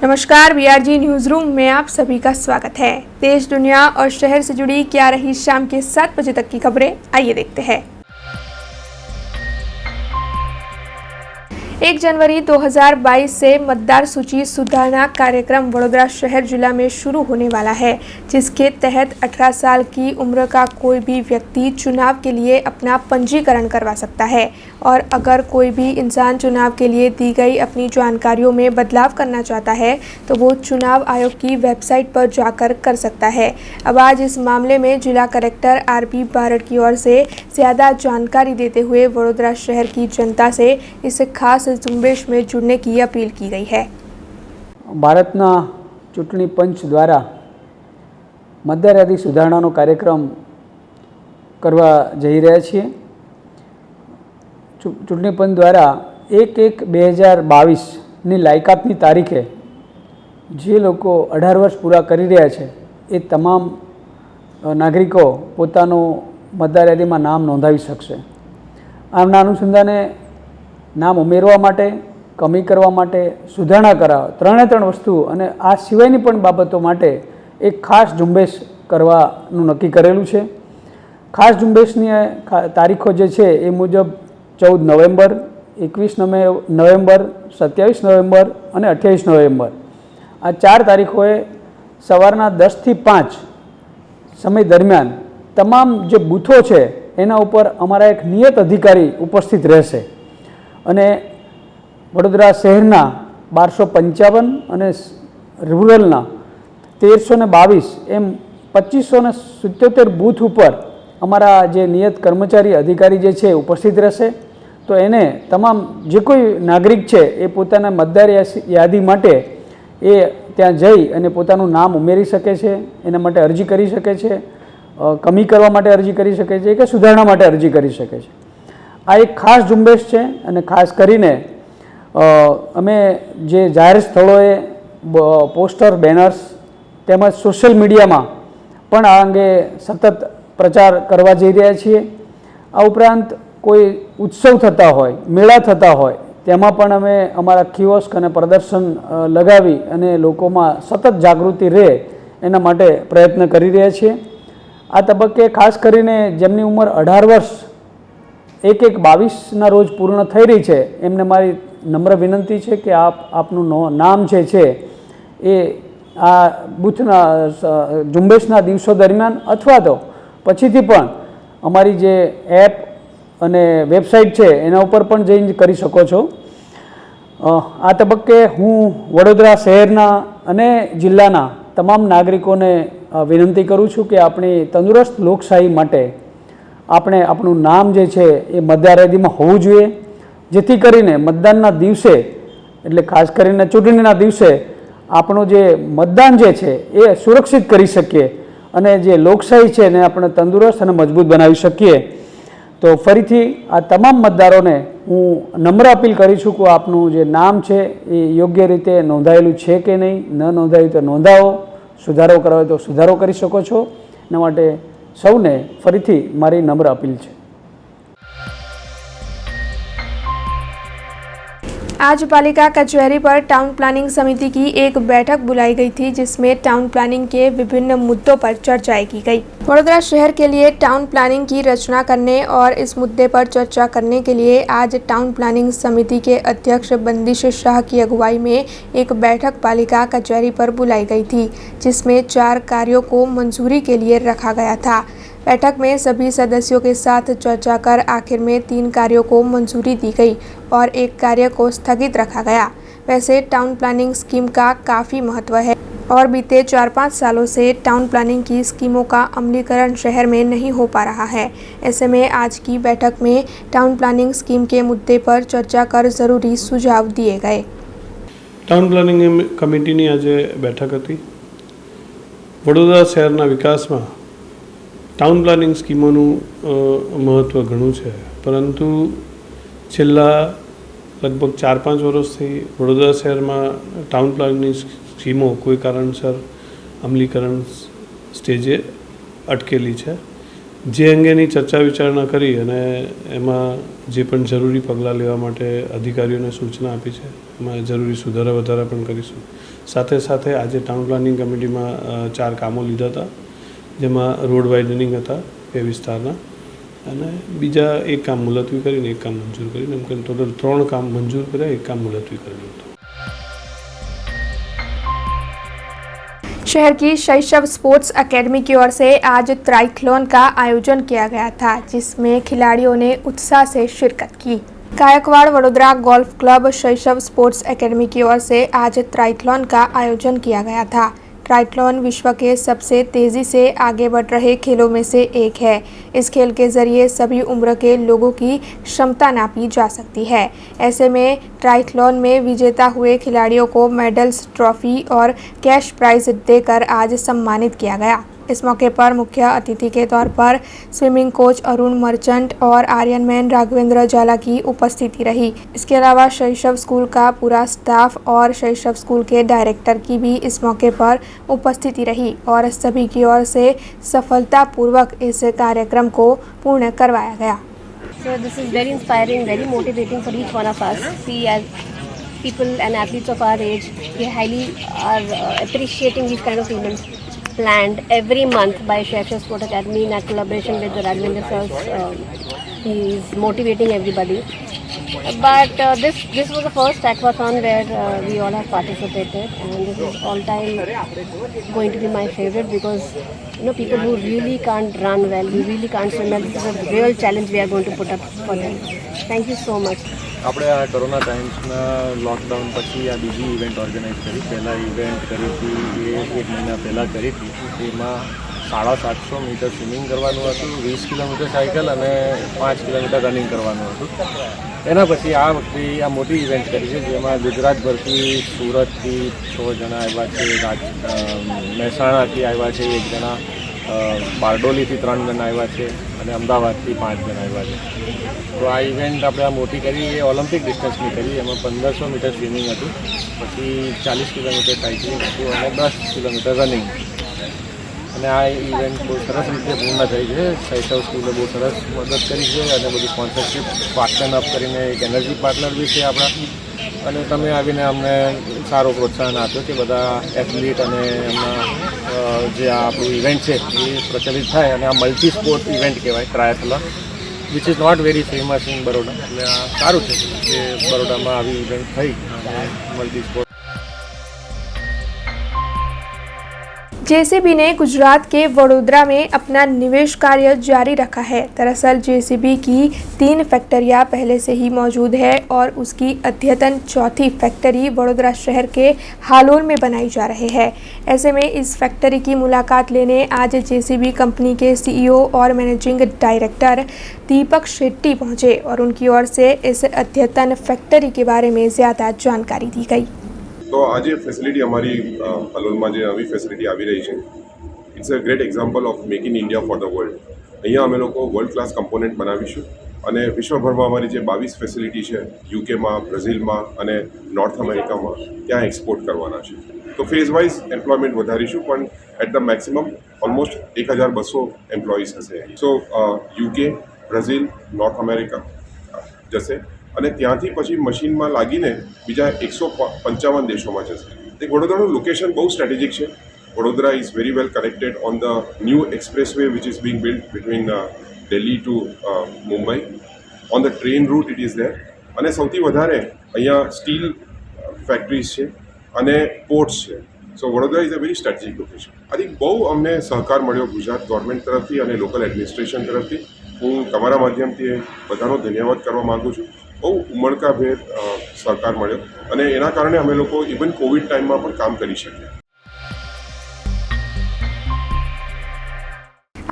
नमस्कार, BRG news room में आप सभी का स्वागत है। देश, दुनिया और शहर से जुड़ी क्या रही शाम के 7 बजे तक की खबरें, आइए देखते हैं। 1 जनवरी 2022 से मतदार सूची सुधारना कार्यक्रम वडोदरा शहर जिला में शुरू होने वाला है, जिसके तहत 18 साल की उम्र का कोई भी व्यक्ति चुनाव के लिए अपना पंजीकरण करवा सकता है और अगर कोई भी इंसान चुनाव के लिए दी गई अपनी जानकारियों में बदलाव करना चाहता है तो वो चुनाव आयोग की वेबसाइट पर जाकर कर सकता है। अब आज इस मामले में जिला कलेक्टर आरपी बारड की ओर से ज़्यादा जानकारी देते हुए वडोदरा शहर की जनता से इस खास झुंबेश में जुड़ने की अपील की गई है। भारतना चूंटणी पंच द्वारा मतदार यादी सुधारणानो कार्यक्रम करवा जई रह्या छीए। चूंटणी पंच द्वारा 1/1/2022 ની લાયકાતની તારીખે જે લોકો 18 વર્ષ પૂરા કરી રહ્યા છે એ તમામ નાગરિકો પોતાનું મતદાર યાદીમાં નામ નોંધાવી શકશે। આમના અનુસંધાને નામ ઉમેરવા માટે, કમી કરવા માટે, સુધારણા કરાવવા, ત્રણે વસ્તુ અને આ સિવાયની પણ બાબતો માટે એક ખાસ ઝુંબેશ કરવાનું નક્કી કરેલું છે। ખાસ ઝુંબેશની તારીખો જે છે એ મુજબ 14 નવેમ્બર, 21 નવેમ્બર, 27 નવેમ્બર અને 28 નવેમ્બર આ 4 તારીખોએ સવારના 10 થી 5 સમય દરમિયાન તમામ જે બૂથો છે એના ઉપર અમારા એક નિયત અધિકારી ઉપસ્થિત રહેશે અને વડોદરા શહેરના 1255 અને રૂરલના 1322 એમ 2577 બૂથ ઉપર અમારા જે નિયત કર્મચારી અધિકારી જે છે ઉપસ્થિત રહેશે। તો એને તમામ જે કોઈ નાગરિક છે એ પોતાના મતદાર યાદી માટે એ ત્યાં જઈ અને પોતાનું નામ ઉમેરી શકે છે, એના માટે અરજી કરી શકે છે, કમી કરવા માટે અરજી કરી શકે છે કે સુધારણા માટે અરજી કરી શકે છે। આ એક ખાસ ઝુંબેશ છે અને ખાસ કરીને અમે જે જાહેર સ્થળોએ પોસ્ટર, બેનર્સ તેમજ સોશિયલ મીડિયામાં પણ આ અંગે સતત પ્રચાર કરવા જઈ રહ્યા છીએ। આ ઉપરાંત કોઈ ઉત્સવ થતા હોય, મેળા થતા હોય તેમાં પણ અમે અમારા કિયોસ્ક અને પ્રદર્શન લગાવી અને લોકોમાં સતત જાગૃતિ રહે એના માટે પ્રયત્ન કરી રહ્યા છીએ। આ તબક્કે ખાસ કરીને જેમની ઉંમર 18 વર્ષ 1/1/22ના રોજ પૂર્ણ થઈ રહી છે એમને મારી નમ્ર વિનંતી છે કે આપનું નામ જે છે એ આ બૂથના ઝુંબેશના દિવસો દરમિયાન અથવા તો પછીથી પણ અમારી જે એપ અને વેબસાઇટ છે એના ઉપર પણ જઈને કરી શકો છો। આ તબક્કે હું વડોદરા શહેરના અને જિલ્લાના તમામ નાગરિકોને વિનંતી કરું છું કે આપણી તંદુરસ્ત લોકશાહી માટે આપણે આપણું નામ જે છે એ મતદાર યાદીમાં હોવું જોઈએ, જેથી કરીને મતદાનના દિવસે એટલે ખાસ કરીને ચૂંટણીના દિવસે આપણું જે મતદાન જે છે એ સુરક્ષિત કરી શકીએ અને જે લોકશાહી છે એને આપણે તંદુરસ્ત અને મજબૂત બનાવી શકીએ। તો ફરીથી આ તમામ મતદારોને હું નમ્ર અપીલ કરી છું કે આપનું જે નામ છે એ યોગ્ય રીતે નોંધાયેલું છે કે નહીં, ન નોંધાયું તો નોંધાવો, સુધારો કરાવો તો સુધારો કરી શકો છો। એના માટે સૌને ફરીથી મારી નમ્ર અપીલ છે। आज पालिका कचहरी पर टाउन प्लानिंग समिति की एक बैठक बुलाई गई थी, जिसमें टाउन प्लानिंग के विभिन्न मुद्दों पर चर्चाएं की गई। वडोदरा शहर के लिए टाउन प्लानिंग की रचना करने और इस मुद्दे पर चर्चा करने के लिए आज टाउन प्लानिंग समिति के अध्यक्ष बंदिश शाह की अगुवाई में एक बैठक पालिका कचहरी पर बुलाई गई थी, जिसमें 4 कार्यों को मंजूरी के लिए रखा गया था। बैठक में सभी सदस्यों के साथ चर्चा कर आखिर में 3 कार्यों को मंजूरी दी गई और 1 कार्य को स्थगित रखा गया। वैसे टाउन प्लानिंग स्कीम का काफ़ी महत्व है और बीते 4-5 सालों से टाउन प्लानिंग की स्कीमों का अमलीकरण शहर में नहीं हो पा रहा है। ऐसे में आज की बैठक में टाउन प्लानिंग स्कीम के मुद्दे पर चर्चा कर ज़रूरी सुझाव दिए गए। टाउन प्लानिंग कमिटीनी आज बैठक हती। वडोदरा शहरना विकासमां टाउन प्लानिंग स्कीमों महत्व घणुं छे, परंतु छेल्ला लगभग 4-5 वर्षथी वडोदरा शहर में टाउन प्लानिंग स्कीमों कोई कारणसर अमलीकरण स्टेजे अटकेली है, જે અંગેની ચર્ચા વિચારણા કરી અને એમાં જે પણ જરૂરી પગલાં લેવા માટે અધિકારીઓને સૂચના આપી છે એમાં જરૂરી સુધારા વધારા પણ કરીશું. સાથે સાથે આજે ટાઉન પ્લાનિંગ કમિટીમાં 4 કામો લીધા હતા, જેમાં રોડ વાઇડનિંગ હતા 2 વિસ્તારના, અને બીજા 1 કામ મુલતવી કરીને 1 કામ મંજૂર કરીને એમ કરીને ટોટલ 3 કામ મંજૂર કર્યા, 1 કામ મુલતવી કર્યું હતું. शहर की शैशव स्पोर्ट्स एकेडमी की ओर से आज ट्राइथलॉन का आयोजन किया गया था, जिसमें खिलाड़ियों ने उत्साह से शिरकत की. Gaekwad Vadodara Golf Club Shaishav Sports Academy की ओर से आज ट्राइथलॉन का आयोजन किया गया था. ट्राइथलॉन विश्व के सबसे तेज़ी से आगे बढ़ रहे खेलों में से एक है. इस खेल के ज़रिए सभी उम्र के लोगों की क्षमता नापी जा सकती है. ऐसे में ट्राइथलॉन में विजेता हुए खिलाड़ियों को मेडल्स, ट्रॉफी और कैश प्राइज देकर आज सम्मानित किया गया. इस मौके पर मुख्य अतिथि के तौर पर स्विमिंग कोच अरुण मर्चेंट और आर्यनमैन राघवेंद्र जाला की उपस्थिति रही. इसके अलावा शैशव स्कूल का पूरा स्टाफ और शैशव स्कूल के डायरेक्टर की भी इस मौके पर उपस्थिति रही और सभी की ओर से सफलतापूर्वक इस कार्यक्रम को पूर्ण करवाया गया. So this is very inspiring, very motivating for each one of us. See, as people and athletes of our age, we highly are appreciating these kind of events planned every month by Shaiksha Sport Academy in collaboration with the Raghavendra sir. He is motivating everybody. But this was the first aquathon where we all have participated, and this is all time going to be my favorite because people who really can't run well, who really can't swim well, this is a real challenge we are going to put up for them. Thank you so much. આપણે આ corona ટાઈમ્સના lockdown પછી આ બીજી event organise કરી. પહેલાં event કરી હતી એ 1 મહિના પહેલાં કરી હતી. એમાં 750 મીટર સ્વિમિંગ કરવાનું હતું, 20 કિલોમીટર સાયકલ અને 5 કિલોમીટર રનિંગ કરવાનું હતું. એના પછી આ વખતે આ મોટી ઇવેન્ટ કરી છે, જેમાં ગુજરાતભરથી સુરતથી 6 જણા આવ્યા છે, મહેસાણાથી આવ્યા છે 1 જણા, બારડોલીથી 3 જણા આવ્યા છે અને અમદાવાદથી 5 જણા આવ્યા છે. તો આ ઇવેન્ટ આપણે આ મોટી કરી એ ઓલિમ્પિક ડિસ્ટન્સની કરી. એમાં 1500 મીટર સ્વિમિંગ હતું, પછી 40 કિલોમીટર સાયકલિંગ હતું અને 10 કિલોમીટર રનિંગ. અને આ ઇવેન્ટ બહુ સરસ રીતે પૂર્ણ થઈ છે. શૈશવ સ્કૂલે બહુ સરસ મદદ કરી છે અને બધું સ્પોન્સરશિપ પાર્ટનર અપ કરીને એક એનર્જી પાર્ટનર બી છે આપણા. અને તમે આવીને અમને સારો પ્રોત્સાહન આપ્યો કે બધા એથ્લીટ અને એમના જે આ આપણું ઇવેન્ટ છે એ પ્રચલિત થાય. અને આ મલ્ટી સ્પોર્ટ ઇવેન્ટ કહેવાય triathlon, which is not very famous in Baroda. એટલે આ સારું છે કે બરોડામાં આવી ઇવેન્ટ થઈ અને મલ્ટી સ્પોર્ટ. जेसीबी ने गुजरात के वडोदरा में अपना निवेश कार्य जारी रखा है. दरअसल जेसीबी की 3 फैक्ट्रियां पहले से ही मौजूद है और उसकी अद्यतन 4थी फैक्ट्री वडोदरा शहर के हालोल में बनाई जा रही है. ऐसे में इस फैक्ट्री की मुलाकात लेने आज जेसीबी कंपनी के सीईओ और मैनेजिंग डायरेक्टर दीपक शेट्टी पहुंचे और उनकी ओर से इस अद्यतन फैक्ट्री के बारे में ज़्यादा जानकारी दी गई. તો આજે ફેસિલિટી અમારી હલોલમાં જે નવી ફેસિલિટી આવી રહી છે, it's a great example of make in India for the world. અહીંયા અમે લોકો વર્લ્ડ ક્લાસ કમ્પોનન્ટ બનાવીશું અને વિશ્વભરમાં અમારી જે 22 ફેસિલિટી છે યુકેમાં, બ્રાઝિલમાં અને નોર્થ અમેરિકામાં ત્યાં એક્સપોર્ટ કરવાના છે. તો ફેઝ વાઇઝ એમ્પ્લોયમેન્ટ વધારીશું, પણ at the maximum almost 1200 employees હશે. So UK, Brazil, North America જશે અને ત્યાંથી પછી મશીનમાં લાગીને બીજા 155 દેશોમાં જશે. તે વડોદરાનું લોકેશન બહુ સ્ટ્રેટેજિક છે. Vadodara is very well connected on the new expressway which is being build between Delhi to Mumbai. On the train route it is there. અને સૌથી વધારે અહીંયા સ્ટીલ ફેક્ટરીઝ છે અને પોર્ટ્સ છે. So Vadodara is a very strategic location. આથી બહુ અમને સહકાર મળ્યો ગુજરાત ગવર્મેન્ટ તરફથી અને લોકલ એડમિનિસ્ટ્રેશન તરફથી. હું તમારા માધ્યમથી બધાનો ધન્યવાદ કરવા માગું છું. બહુ ઉમળકાભેર સહકાર મળ્યો અને એના કારણે અમે લોકો ઇવન કોવિડ ટાઈમમાં પણ કામ કરી શક્યા.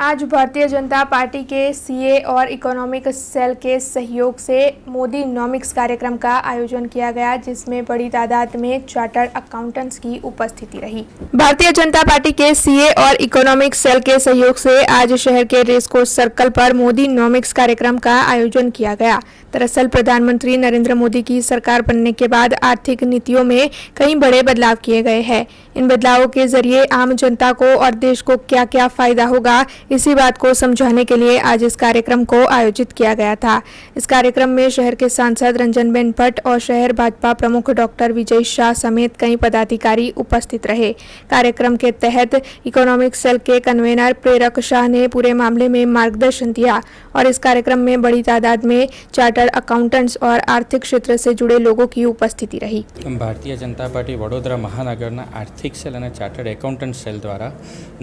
आज भारतीय जनता पार्टी के सीए और इकोनॉमिक सेल के सहयोग से मोदी नॉमिक्स कार्यक्रम का आयोजन किया गया, जिसमें बड़ी तादाद में चार्टर्ड अकाउंटेंट्स की उपस्थिति रही. भारतीय जनता पार्टी के सीए और इकोनॉमिक सेल के सहयोग से आज शहर के रेसकोर्स सर्कल पर मोदी नॉमिक्स कार्यक्रम का आयोजन किया गया. दरअसल प्रधानमंत्री नरेंद्र मोदी की सरकार बनने के बाद आर्थिक नीतियों में कई बड़े बदलाव किए गए हैं. इन बदलावों के जरिए आम जनता को और देश को क्या क्या फायदा होगा, इसी बात को समझाने के लिए आज इस कार्यक्रम को आयोजित किया गया था। इस कार्यक्रम में शहर के सांसद रंजनबेन भट्ट और शहर भाजपा प्रमुख डॉक्टर विजय शाह समेत कई पदाधिकारी उपस्थित रहे। कार्यक्रम के तहत इकोनॉमिक सेल के कन्वेनर प्रेरक शाह ने पूरे मामले में मार्गदर्शन दिया और इस कार्यक्रम में बड़ी तादाद में चार्टर्ड अकाउंटेंट्स और आर्थिक क्षेत्र से जुड़े लोगों की उपस्थिति रही। भारतीय जनता पार्टी वडोदरा महानगरना आर्थिक सेल और चार्टर्ड एकाउंटન્ટ सेल द्वारा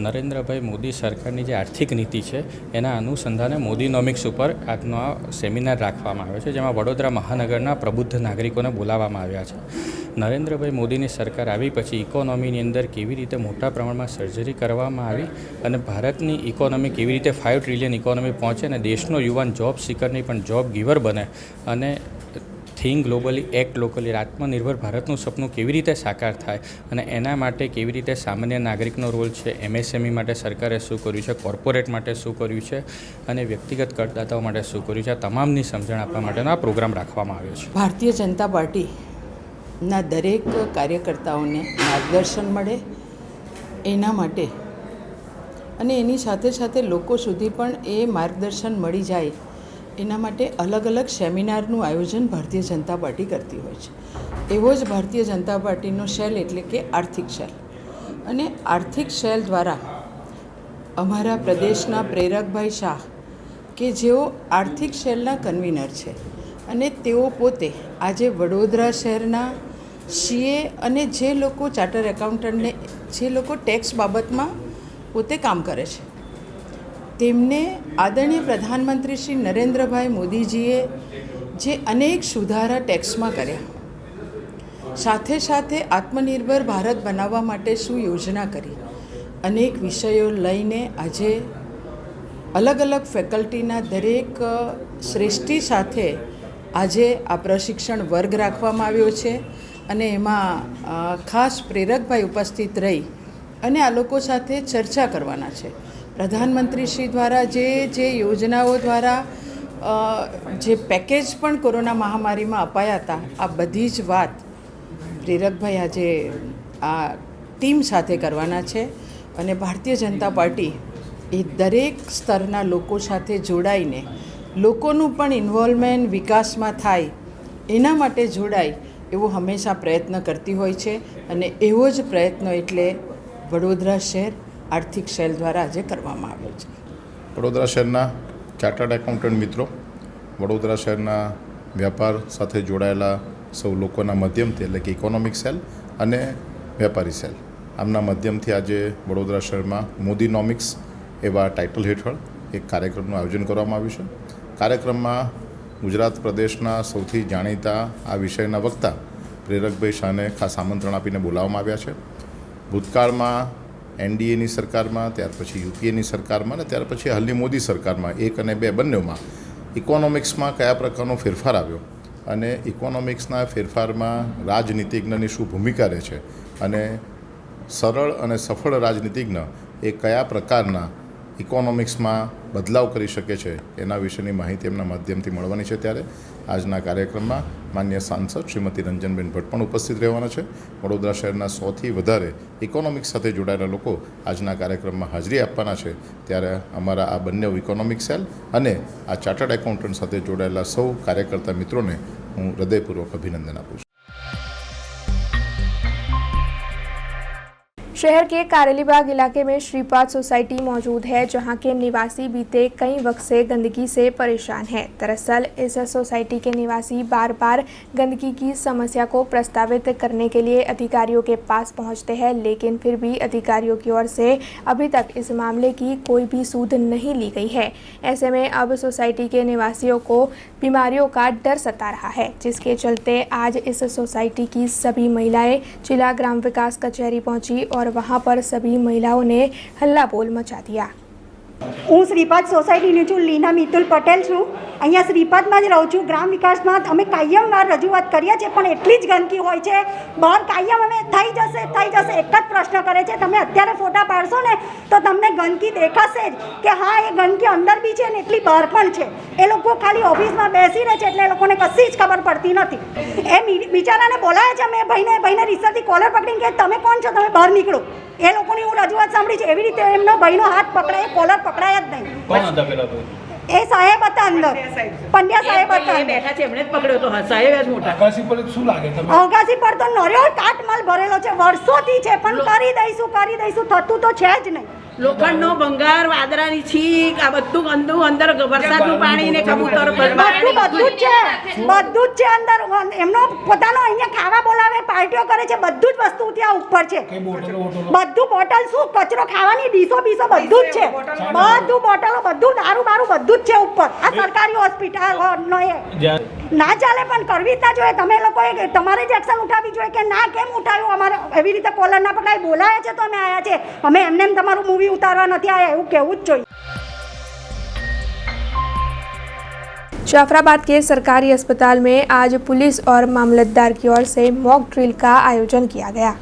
नरेन्द्रभाई मोदी सरकारनी जे आर्थिक नीति है एना अनुसंधाने मोदीनोमिक्स पर આજનો સેમિનાર રાખવામાં આવ્યો છે, જેમાં વડોદરા મહાનગરના પ્રબુદ્ધ નાગરિકોને બોલાવવામાં આવ્યા છે। નરેન્દ્રભાઈ મોદીની સરકાર આવી પછી ઇકોનોમીની અંદર કેવી રીતે મોટા પ્રમાણમાં સર્જરી કરવામાં આવી અને ભારતની ઇકોનોમી કેવી રીતે 5 ટ્રિલિયન ઇકોનોમી પહોંચે અને દેશનો યુવાન જોબ સિકરની પણ જોબ ગીવર બને અને થિંક ગ્લોબલી એક્ટ લોકલી આત્મનિર્ભર ભારતનું સપનું કેવી રીતે સાકાર થાય અને એના માટે કેવી રીતે સામાન્ય નાગરિકનો રોલ છે, MSME માટે સરકારે શું કર્યું છે, કોર્પોરેટ માટે શું કર્યું છે અને વ્યક્તિગત કરદાતાઓ માટે શું કર્યું છે, આ તમામની સમજણ આપવા માટેનો આ પ્રોગ્રામ રાખવામાં આવ્યો છે। ભારતીય જનતા પાર્ટીના દરેક કાર્યકર્તાઓને માર્ગદર્શન મળે એના માટે અને એની સાથે સાથે લોકો સુધી પણ એ માર્ગદર્શન મળી જાય એના માટે અલગ અલગ સેમિનારનું આયોજન ભારતીય જનતા પાર્ટી કરતી હોય છે। એવો જ ભારતીય જનતા પાર્ટીનો સેલ એટલે કે આર્થિક સેલ અને આર્થિક સેલ દ્વારા અમારા પ્રદેશના પ્રેરકભાઈ શાહ કે જેઓ આર્થિક સેલના કન્વીનર છે અને તેઓ પોતે આજે વડોદરા શહેરના CA અને જે લોકો ચાર્ટર એકાઉન્ટન્ટને જે લોકો ટેક્સ બાબતમાં પોતે કામ કરે છે તેમને આદરણીય પ્રધાનમંત્રી શ્રી નરેન્દ્રભાઈ મોદીજીએ જે અનેક સુધારા ટેક્સમાં કર્યા, સાથે સાથે આત્મનિર્ભર ભારત બનાવવા માટે શું યોજના કરી, અનેક વિષયો લઈને આજે અલગ અલગ ફેકલ્ટીના દરેક શ્રેષ્ઠી સાથે આજે આ પ્રશિક્ષણ વર્ગ રાખવામાં આવ્યો છે અને એમાં ખાસ પ્રેરકભાઈ ઉપસ્થિત રહી અને આ લોકો સાથે ચર્ચા કરવાના છે। પ્રધાનમંત્રી શ્રી દ્વારા જે યોજનાઓ દ્વારા જે પેકેજ પણ કોરોના મહામારીમાં અપાયા હતા, આ બધી જ વાત પ્રેરકભાઈ આજે આ ટીમ સાથે કરવાના છે અને ભારતીય જનતા પાર્ટી એ દરેક સ્તરના લોકો સાથે જોડાઈને લોકોનું પણ ઇન્વોલ્વમેન્ટ વિકાસમાં થાય એના માટે જોડાય એવો હંમેશા પ્રયત્ન કરતી હોય છે અને એવો જ પ્રયત્ન એટલે વડોદરા શહેર આર્થિક સેલ દ્વારા આજે કરવામાં આવ્યો છે। વડોદરા શહેરના ચાર્ટર્ડ એકાઉન્ટન્ટ મિત્રો, વડોદરા શહેરના વ્યાપાર સાથે જોડાયેલા સૌ લોકોના માધ્યમથી એટલે કે ઇકોનોમિક સેલ અને વેપારી સેલ આમના માધ્યમથી આજે વડોદરા શહેરમાં મોદીનોમિક્સ એવા ટાઇટલ હેઠળ એક કાર્યક્રમનું આયોજન કરવામાં આવ્યું છે। કાર્યક્રમમાં ગુજરાત પ્રદેશના સૌથી જાણીતા આ વિષયના વક્તા પ્રેરકભાઈ શાહને ખાસ આમંત્રણ આપીને બોલાવવામાં આવ્યા છે। ભૂતકાળમાં NDAની સરકારમાં, ત્યાર પછી UPAની સરકારમાં અને ત્યાર પછી હાલની મોદી સરકારમાં 1 અને 2 બંનેમાં ઇકોનોમિક્સમાં કયા પ્રકારનો ફેરફાર આવ્યો અને ઇકોનોમિક્સના ફેરફારમાં રાજનીતિજ્ઞની શું ભૂમિકા રહે છે અને સરળ અને સફળ રાજનીતિજ્ઞ એ કયા પ્રકારના ઇકોનોમિક્સમાં બદલાવ કરી શકે છે એના વિશેની માહિતી એમના માધ્યમથી મળવાની છે। ત્યારે આજના કાર્યક્રમમાં માન્ય સાંસદ શ્રીમતી રંજનબેન ભટ્ટ પણ ઉપસ્થિત રહેવાના છે। વડોદરા શહેરના 100થી વધારે ઇકોનોમિક્સ સાથે જોડાયેલા લોકો આજના કાર્યક્રમમાં હાજરી આપવાના છે। ત્યારે અમારા આ બંને ઇકોનોમિક સેલ અને આ ચાર્ટર્ડ એકાઉન્ટન્ટ સાથે જોડાયેલા સૌ કાર્યકર્તા મિત્રોને હું હૃદયપૂર્વક અભિનંદન આપું છું। शहर के कारेलीबाग इलाके में श्रीपाद सोसाइटी मौजूद है, जहां के निवासी बीते कई वक्त से गंदगी से परेशान हैं। दरअसल इस सोसाइटी के निवासी बार बार गंदगी की समस्या को प्रस्तावित करने के लिए अधिकारियों के पास पहुंचते हैं, लेकिन फिर भी अधिकारियों की ओर से अभी तक इस मामले की कोई भी सूध नहीं ली गई है। ऐसे में अब सोसाइटी के निवासियों को बीमारियों का डर सता रहा है, जिसके चलते आज इस सोसाइटी की सभी महिलाएं जिला ग्राम विकास कचहरी पहुंची और वहां पर सभी महिलाओं ने हल्ला बोल मचा दिया। હું શ્રીપાદ સોસાયટીની છું, લીના મિતુલ પટેલ છું। અહીંયા શ્રીપાદમાં જ રહું છું। ગ્રામ વિકાસમાં અમે કાયમવાર રજૂઆત કરીએ છીએ, પણ એટલી જ ગંદકી હોય છે બહાર કાયમ અમે થઈ જશે એક જ પ્રશ્ન કરે છે, તમે અત્યારે ફોટા પાડશો ને તો તમને ગંદકી દેખાશે જ કે હા એ ગંદકી અંદર બી છે ને એટલી બહાર પણ છે। એ લોકો ખાલી ઓફિસમાં બેસી રહે છે એટલે એ લોકોને કશી જ ખબર પડતી નથી। એ બિચારાને બોલાવે છે, અમે ભાઈને રીસરથી કોલર પકડીને કે તમે કોણ છો, તમે બહાર નીકળો। એ લોકોની હું રજૂઆત સાંભળી છે, એવી રીતે એમનો ભાઈનો હાથ પકડાય, કોલર પકડાયા જ નહીં. કોણ હતા પેલા તો? એ સાહેબ હતા અંદર, પંડ્યા સાહેબ હતા અંદર. બેઠા છે એમણે જ પકડ્યો તો સાહેબ જ મોટા. અગાસી પર શું લાગે તમને? અગાસી પર તો નર્યો કાટમાલ ભરેલો છે, વર્ષોથી છે, પણ કરી દઈશું થતું તો છે જ નહીં. લોખંડનો ભંગાર, વાદળાની છીક, આ બધું ગંદુ અંદર વરસાદનું પાણી ને કબૂતર બધું જ છે અંદર. એમનો પોતાનો અહીંયા ખાવા બોલાવે, પાર્ટીઓ કરે છે, બધું જ વસ્તુ ત્યાં ઉપર છે. બધું બોટલ શું કચરો, ખાવાની ડીશો બીસો બધું જ છે. બધું બોટલો, બધું દારૂ બારૂ બધું જ છે ઉપર. આ સરકારી હોસ્પિટલ ના ચાલે, પણ કરવી જ ના જોઈએ. તમે લોકોએ તમારે જ એક્શન ઉઠાવવી જોઈએ કે ના કેમ ઉઠાવ્યું. અમારે એવી રીતે કોલર ના પકડાય, બોલાયા છે તો અમે આવ્યા છે. અમે એમને તમારું મૂવી ઉતારવા નથી આવ્યા, એવું કહેવું જ જોઈએ. जाफराबाद के सरकारी अस्पताल में आज पुलिस और मामलतदार की ओर से मॉक ड्रिल का आयोजन किया गया।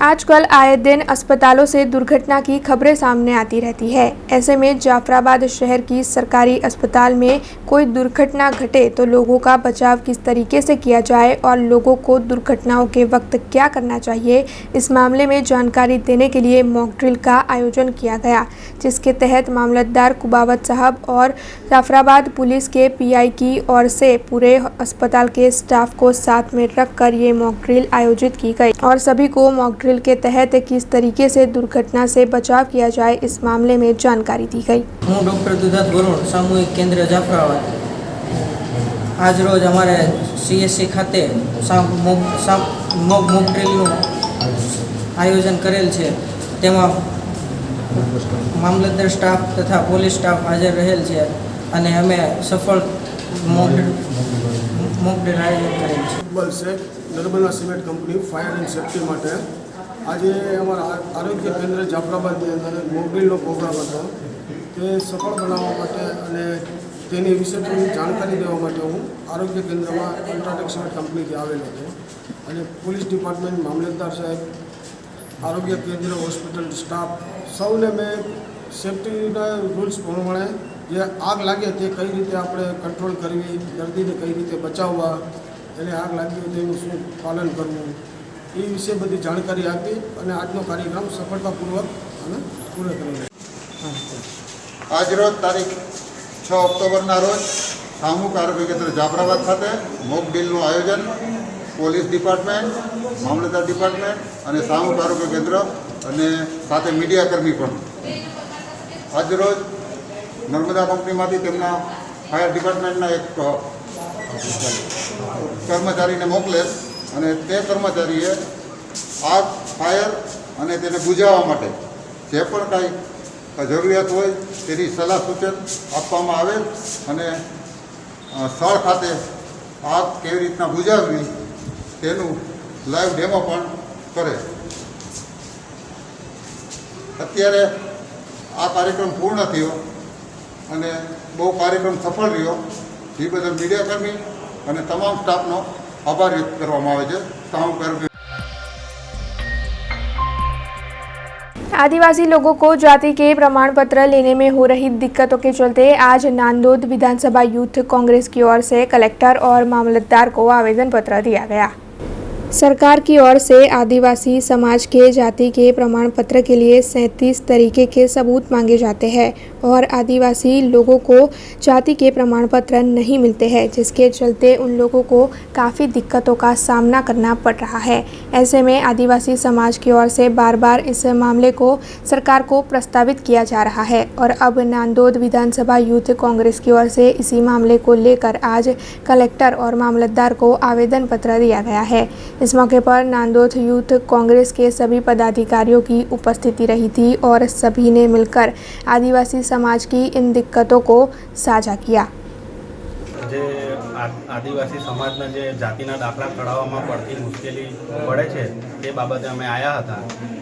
आजकल आए दिन अस्पतालों से दुर्घटना की खबरें सामने आती रहती है। ऐसे में जाफराबाद शहर की सरकारी अस्पताल में कोई दुर्घटना घटे तो लोगों का बचाव किस तरीके से किया जाए और लोगों को दुर्घटनाओं के वक्त क्या करना चाहिए, इस मामले में जानकारी देने के लिए मॉक ड्रिल का आयोजन किया गया, जिसके तहत मामलतदार कुबावत साहब और जाफराबाद पुलिस के पीआई की ओर से पूरे अस्पताल के स्टाफ को साथ में रखकर ये मॉक ड्रिल आयोजित की गई और सभी को मॉक ड्रिल के तहत किस तरीके से दुर्घटना से बचाव किया जाए इस मामले में जानकारी दी गई। हूँ डॉक्टर दुधात वरुण, सामूहिक केंद्र जाफराबाद। आज रोज अमारे CSC खाते मॉक ड्रिलનું આયોજન કરેલ છે, તેમાં મામલતદાર સ્ટાફ તથા પોલીસ સ્ટાફ હાજર રહેલ છે અને અમે સફળ મોક ડ્રિલ આયોજન કરેલ છે। Iqbal Shaikh, Narmada cement company, fire and safety માટે આજે અમારા આરોગ્ય કેન્દ્ર જાફરાબાદની અંદર મોક ડ્રિલનો પ્રોગ્રામ હતો। તે સફળ બનાવવા માટે અને તેની વિશે થોડી જાણકારી દેવા માટે હું આરોગ્ય કેન્દ્રમાં અલ્ટ્રાટેક સિમેન્ટ કંપનીથી આવેલો હતો અને પોલીસ ડિપાર્ટમેન્ટ, મામલતદાર સાહેબ, આરોગ્ય કેન્દ્ર, હોસ્પિટલ સ્ટાફ સૌને મેં સેફ્ટીના રૂલ્સ પ્રમાણે જે આગ લાગે તે કઈ રીતે આપણે કંટ્રોલ કરવી, દર્દીને કઈ રીતે બચાવવા, એને આગ લાગી હોય તેનું શું પાલન કરવું, એ વિશે બધી જાણકારી આપી અને આજનો કાર્યક્રમ સફળતાપૂર્વક અને પૂરો કર્યો। આજરોજ તારીખ 6 ઓક્ટોબરના રોજ સામૂહિક આરોગ્ય કેન્દ્ર જાફરાબાદ ખાતે મોક ડ્રિલનું આયોજન પોલીસ ડિપાર્ટમેન્ટ, મામલતદાર ડિપાર્ટમેન્ટ અને સામૂહિક આરોગ્ય કેન્દ્ર અને સાથે મીડિયાકર્મી પણ આજરોજ નર્મદા કંપનીમાંથી તેમના ફાયર ડિપાર્ટમેન્ટના એક કર્મચારીને મોકલેલ અને તે કર્મચારીએ આગ, ફાયર અને તેને બુઝાવવા માટે જે પણ કાંઈ જરૂરિયાત હોય તેની સલાહ સૂચન આપવામાં આવેલ અને સ્થળ ખાતે આગ કેવી રીતના બુઝાવવી તેનું લાઈવ ડેમો પણ કરે। અત્યારે આ કાર્યક્રમ પૂર્ણ થયો અને બહુ કાર્યક્રમ સફળ રહ્યો, એ બદલ મીડિયાકર્મી અને તમામ સ્ટાફનો આભાર વ્યક્ત કરવામાં આવે છે। સામૂહિક आदिवासी लोगों को जाति के प्रमाण पत्र लेने में हो रही दिक्कतों के चलते आज नांदोद विधानसभा यूथ कांग्रेस की ओर से कलेक्टर और मामलतदार को आवेदन पत्र दिया गया। सरकार की ओर से आदिवासी समाज के जाति के प्रमाण पत्र के लिए 37 तरीके के सबूत मांगे जाते हैं और आदिवासी लोगों को जाति के प्रमाण पत्र नहीं मिलते हैं, जिसके चलते उन लोगों को काफ़ी दिक्कतों का सामना करना पड़ रहा है। ऐसे में आदिवासी समाज की ओर से बार बार इस मामले को सरकार को प्रस्तावित किया जा रहा है और अब नांदोद विधानसभा यूथ कांग्रेस की ओर से इसी मामले को लेकर आज कलेक्टर और मामलतदार को आवेदन पत्र दिया गया है। इस मौके पर नांदोद यूथ कांग्रेस के सभी पदाधिकारियों की उपस्थिति रही थी और सभी ने मिलकर आदिवासी समाज की इन दिक्कतों को साझा किया। જે આદિવાસી સમાજના જે જાતિના દાખલા કઢાવવામાં પડતી મુશ્કેલી પડે છે તે બાબતે અમે આવ્યા હતા।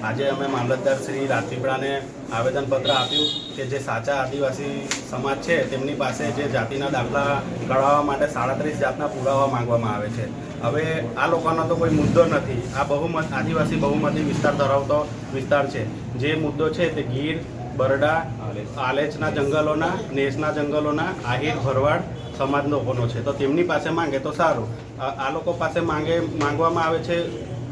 આજે અમે મામલતદાર શ્રી રાજપીપળાને આવેદનપત્ર આપ્યું કે જે સાચા આદિવાસી સમાજ છે તેમની પાસે જે જાતિના દાખલા કઢાવવા માટે 37 જાતના પુરાવા માંગવામાં આવે છે। હવે આ લોકોનો તો કોઈ મુદ્દો નથી, આ આદિવાસી બહુમતી વિસ્તાર ધરાવતો વિસ્તાર છે। જે મુદ્દો છે તે ગીર, બરડા, આલેચના જંગલોના, નેસના જંગલોના, આહિર, ભરવાડ સમાજ લોકોનો છે। તો તેમની પાસે માંગે તો સારું। આ લોકો પાસે માંગવામાં આવે છે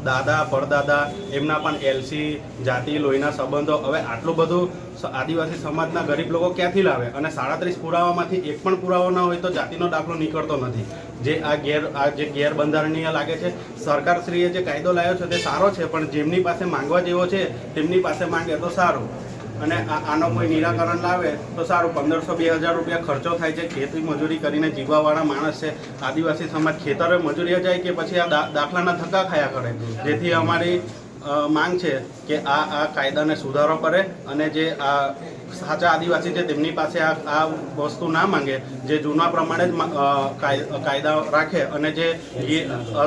દાદા પરદાદા એમના પણ એલસી જાતિ લોહીના સંબંધો, હવે આટલું બધું આદિવાસી સમાજના ગરીબ લોકો ક્યાંથી લાવે? અને 37 પુરાવામાંથી એક પણ પુરાવો ન હોય તો જાતિનો દાખલો નીકળતો નથી. જે ગેરબંધારણીય લાગે છે. સરકારશ્રીએ જે કાયદો લાવ્યો છે તે સારો છે, પણ જેમની પાસે માંગવા જેવો છે તેમની પાસે માંગે તો સારું, અને આનો કોઈ નિરાકરણ લાવે તો સારું. 1500-2000 રૂપિયા ખર્ચો થાય છે, ખેતી મજૂરી કરીને જીવવાવાળા માણસ છે. આદિવાસી સમાજ ખેતરે મજૂરીએ જાય કે પછી આ દાખલાના ધક્કા ખાયા કરે. જેથી અમારી માંગ છે કે આ કાયદાને સુધારો કરે અને જે આ સાચા આદિવાસી છે તેમની પાસે આ વસ્તુ ના માંગે, જે જૂના પ્રમાણે જ કાયદા રાખે, અને જે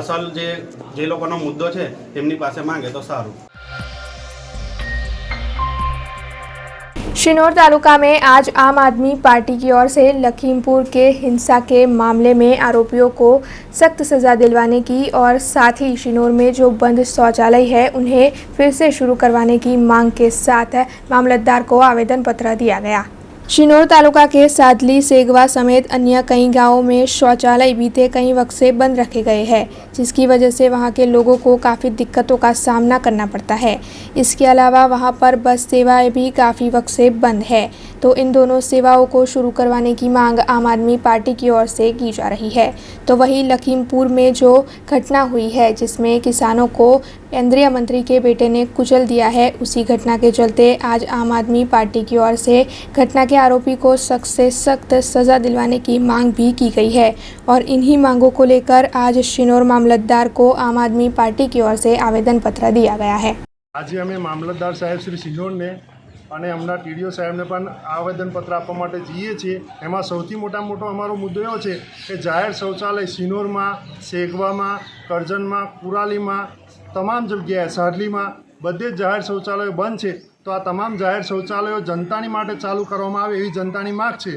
અસલ જે લોકોનો મુદ્દો છે તેમની પાસે માંગે તો સારું. शिनोर तालुका में आज आम आदमी पार्टी की ओर से लखीमपुर के हिंसा के मामले में आरोपियों को सख्त सज़ा दिलवाने की और साथ ही शिनोर में जो बंद शौचालय है उन्हें फिर से शुरू करवाने की मांग के साथ मामलतदार को आवेदन पत्र दिया गया। शिनोर तालुका के सादली, सेगवा समेत अन्य कई गांवों में शौचालय बीते कई वक्त से बंद रखे गए हैं, जिसकी वजह से वहां के लोगों को काफ़ी दिक्कतों का सामना करना पड़ता है। इसके अलावा वहां पर बस सेवाएं भी काफ़ी वक्त से बंद है, तो इन दोनों सेवाओं को शुरू करवाने की मांग आम आदमी पार्टी की ओर से की जा रही है। तो वहीं लखीमपुर में जो घटना हुई है जिसमें किसानों को केंद्रीय मंत्री के बेटे ने कुचल दिया है, उसी घटना के चलते आज आम आदमी पार्टी की ओर से घटना के आरोपी को सख्त से सख्त सज़ा दिलवाने की मांग भी की गई है। और इन्हीं मांगों को लेकर आज शिनोर मामलतदार को आम आदमी पार्टी की ओर से आवेदन पत्र दिया गया है। आज अमे मामलतदार साहेब श्री शिनोर ने અને હમણાં ટીડીઓ સાહેબને પણ આવેદનપત્ર આપવા માટે જઈએ છીએ। એમાં સૌથી મોટો અમારો મુદ્દો એવો છે કે જાહેર શૌચાલય સિનોરમાં, સેગવામાં, કરજનમાં, કુરાલીમાં, તમામ જગ્યાએ સાડલીમાં બધે જ જાહેર શૌચાલયો બંધ છે। તો આ તમામ જાહેર શૌચાલયો જનતાની માટે ચાલુ કરવામાં આવે એવી જનતાની માગ છે।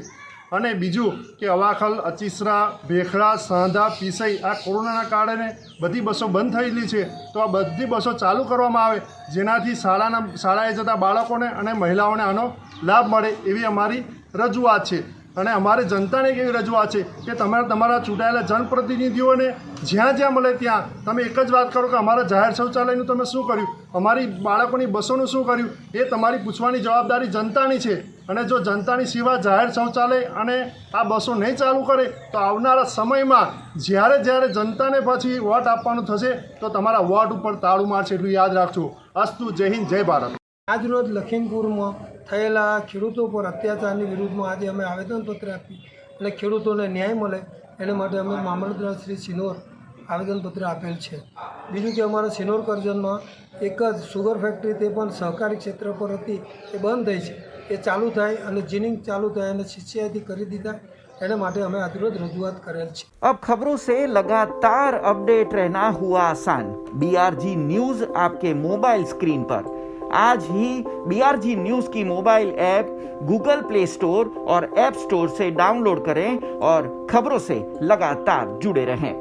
અને બીજું કે અવાખલ, અચીસરા, ભેખડા, સાંધા, પીસઈ આ કોરોનાના કારણે બધી બસો બંધ થયેલી છે, તો આ બધી બસો ચાલુ કરવામાં આવે જેનાથી શાળાએ જતા બાળકોને અને મહિલાઓને આનો લાભ મળે એવી અમારી રજૂઆત છે। અને અમારે જનતાને એક એવી રજૂઆત છે કે તમારા ચૂંટાયેલા જનપ્રતિનિધિઓને જ્યાં જ્યાં મળે ત્યાં તમે એક જ વાત કરો કે અમારા જાહેર શૌચાલયનું તમે શું કર્યું, અમારી બાળકોની બસોનું શું કર્યું, એ તમારી પૂછવાની જવાબદારી જનતાની છે। અને જો જનતાની સેવા જાહેર શૌચાલય અને આ બસો નહીં ચાલુ કરે તો આવનારા સમયમાં જ્યારે જનતાને પછી વોટ આપવાનું થશે તો તમારા વોટ ઉપર તાળું મારશે, એટલું યાદ રાખજો। અસ્તુ, જય હિન્દ, જય ભારત। આજરોજ લખીમપુરમાં થયેલા ખેડૂતો પર અત્યાચારની વિરુદ્ધમાં આજે અમે આવેદનપત્ર આપી અને ખેડૂતોને ન્યાય મળે એને માટે અમે મામલતદાર શ્રી સિનોર આવેદનપત્ર આપેલ છે। બીજું કે અમારા સિનોર કરજનમાં એક જ સુગર ફેક્ટરી તે પણ સહકારી ક્ષેત્ર પર હતી એ બંધ થઈ છે, એ ચાલુ થાય અને જીનિંગ ચાલુ થાય અને સીસીઆઈથી કરી દીધા એના માટે અમે આજરોજ રજૂઆત કરેલ છે। अब खबरों से लगातार अपडेट रहना हुआ आसान। BRG न्यूज आपके मोबाइल स्क्रीन पर आज ही BRG न्यूज की mobile app Google play store और ऐप स्टोर से डाउनलोड करें और खबरों से लगातार जुड़े रहें।